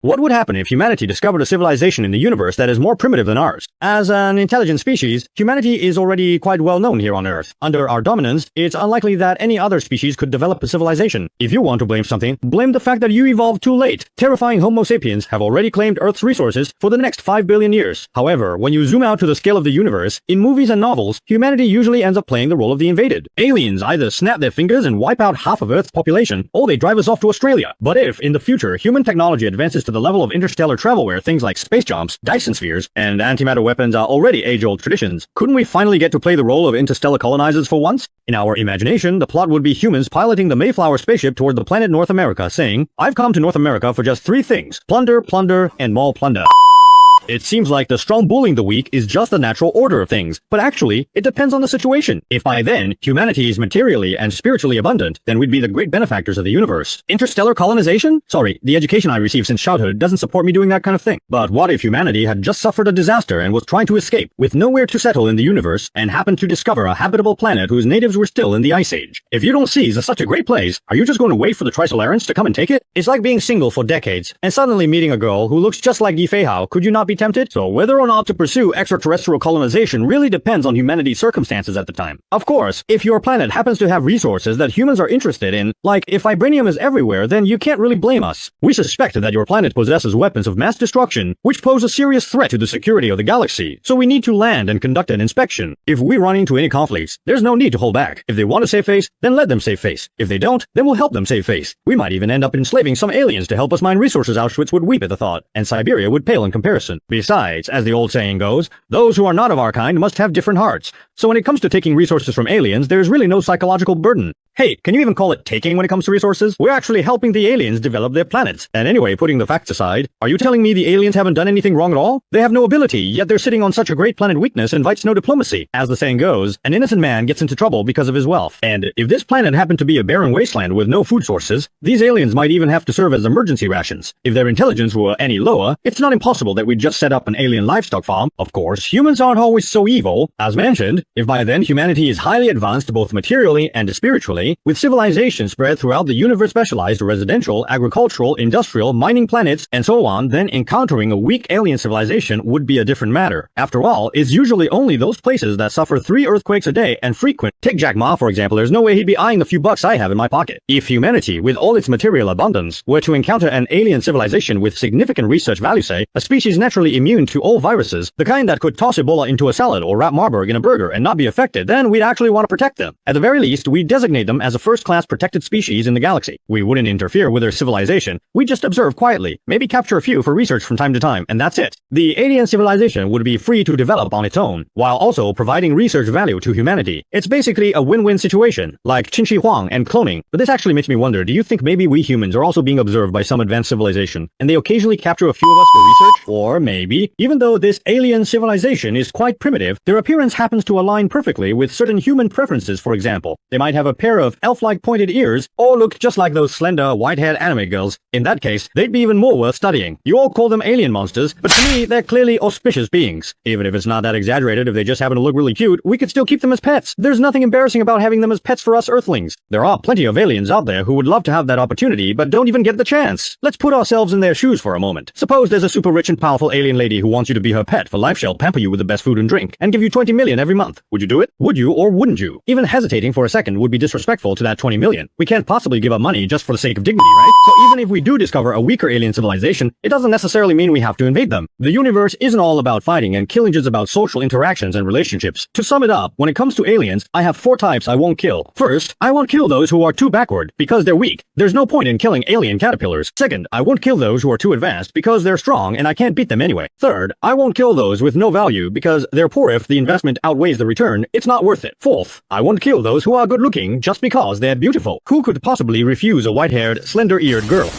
What would happen if humanity discovered a civilization in the universe that is more primitive than ours? As an intelligent species, humanity is already quite well known here on Earth. Under our dominance, it's unlikely that any other species could develop a civilization. If you want to blame something, blame the fact that you evolved too late. Terrifying Homo sapiens have already claimed Earth's resources for the next 5 billion years. However, when you zoom out to the scale of the universe, in movies and novels, humanity usually ends up playing the role of the invaded. Aliens either snap their fingers and wipe out half of Earth's population, or they drive us off to Australia. But if, in the future, human technology advances to the level of interstellar travel where things like space jumps, Dyson spheres, and antimatter weapons are already age-old traditions, couldn't we finally get to play the role of interstellar colonizers for once? In our imagination, the plot would be humans piloting the Mayflower spaceship toward the planet North America, saying, "I've come to North America for just 3 things: plunder, plunder, and more plunder." It seems like the strong bullying the weak is just the natural order of things, but actually, it depends on the situation. If by then, humanity is materially and spiritually abundant, then we'd be the great benefactors of the universe. Interstellar colonization? Sorry, the education I received since childhood doesn't support me doing that kind of thing. But what if humanity had just suffered a disaster and was trying to escape, with nowhere to settle in the universe, and happened to discover a habitable planet whose natives were still in the Ice Age? If you don't see such a great place, are you just going to wait for the Trisolarans to come and take it? It's like being single for decades, and suddenly meeting a girl who looks just like Yi Fei Hao. Could you not be tempted? So whether or not to pursue extraterrestrial colonization really depends on humanity's circumstances at the time. Of course, if your planet happens to have resources that humans are interested in, like if vibranium is everywhere, then you can't really blame us. We suspect that your planet possesses weapons of mass destruction, which pose a serious threat to the security of the galaxy, so we need to land and conduct an inspection. If we run into any conflicts, there's no need to hold back. If they want to save face, then let them save face. If they don't, then we'll help them save face. We might even end up enslaving some aliens to help us mine resources. Auschwitz would weep at the thought, and Siberia would pale in comparison. Besides, as the old saying goes, those who are not of our kind must have different hearts. So when it comes to taking resources from aliens, there's really no psychological burden. Hey, can you even call it taking when it comes to resources? We're actually helping the aliens develop their planets. And anyway, putting the facts aside, are you telling me the aliens haven't done anything wrong at all? They have no ability, yet they're sitting on such a great planet. Weakness invites no diplomacy. As the saying goes, an innocent man gets into trouble because of his wealth. And if this planet happened to be a barren wasteland with no food sources, these aliens might even have to serve as emergency rations. If their intelligence were any lower, it's not impossible that we'd just set up an alien livestock farm. Of course, humans aren't always so evil. As mentioned, if by then humanity is highly advanced both materially and spiritually, with civilization spread throughout the universe, specialized residential, agricultural, industrial, mining planets, and so on, then encountering a weak alien civilization would be a different matter. After all, it's usually only those places that suffer 3 earthquakes a day and frequent. Take Jack Ma, for example. There's no way he'd be eyeing the few bucks I have in my pocket. If humanity, with all its material abundance, were to encounter an alien civilization with significant research value, say, a species naturally immune to all viruses, the kind that could toss Ebola into a salad or wrap Marburg in a burger and not be affected, then we'd actually want to protect them. At the very least, we'd designate them as a first-class protected species in the galaxy. We wouldn't interfere with their civilization. We'd just observe quietly, maybe capture a few for research from time to time, and that's it. The alien civilization would be free to develop on its own, while also providing research value to humanity. It's basically a win-win situation, like Qin Huang and cloning. But this actually makes me wonder, do you think maybe we humans are also being observed by some advanced civilization, and they occasionally capture a few of us for research? Or maybe, even though this alien civilization is quite primitive, their appearance happens to align perfectly with certain human preferences. For example, they might have a pair of elf-like pointed ears, or look just like those slender, white-haired anime girls. In that case, they'd be even more worth studying. You all call them alien monsters, but to me, they're clearly auspicious beings. Even if it's not that exaggerated, if they just happen to look really cute, we could still keep them as pets. There's nothing embarrassing about having them as pets for us Earthlings. There are plenty of aliens out there who would love to have that opportunity, but don't even get the chance. Let's put ourselves in their shoes for a moment. Suppose there's a super rich and powerful alien lady who wants you to be her pet for life. She'll pamper you with the best food and drink, and give you 20 million every month. Would you do it? Would you or wouldn't you? Even hesitating for a second would be disrespectful to that 20 million. We can't possibly give up money just for the sake of dignity, right? So even if we do discover a weaker alien civilization, it doesn't necessarily mean we have to invade them. The universe isn't all about fighting, and killing is about social interactions and relationships. To sum it up, when it comes to aliens, I have 4 types I won't kill. First, I won't kill those who are too backward, because they're weak. There's no point in killing alien caterpillars. Second, I won't kill those who are too advanced, because they're strong and I can't beat them anyway. Third, I won't kill those with no value, because they're poor. If the investment outweighs the return, it's not worth it. Fourth, I won't kill those who are good looking just because they're beautiful. Who could possibly refuse a white-haired, slender-eared girl?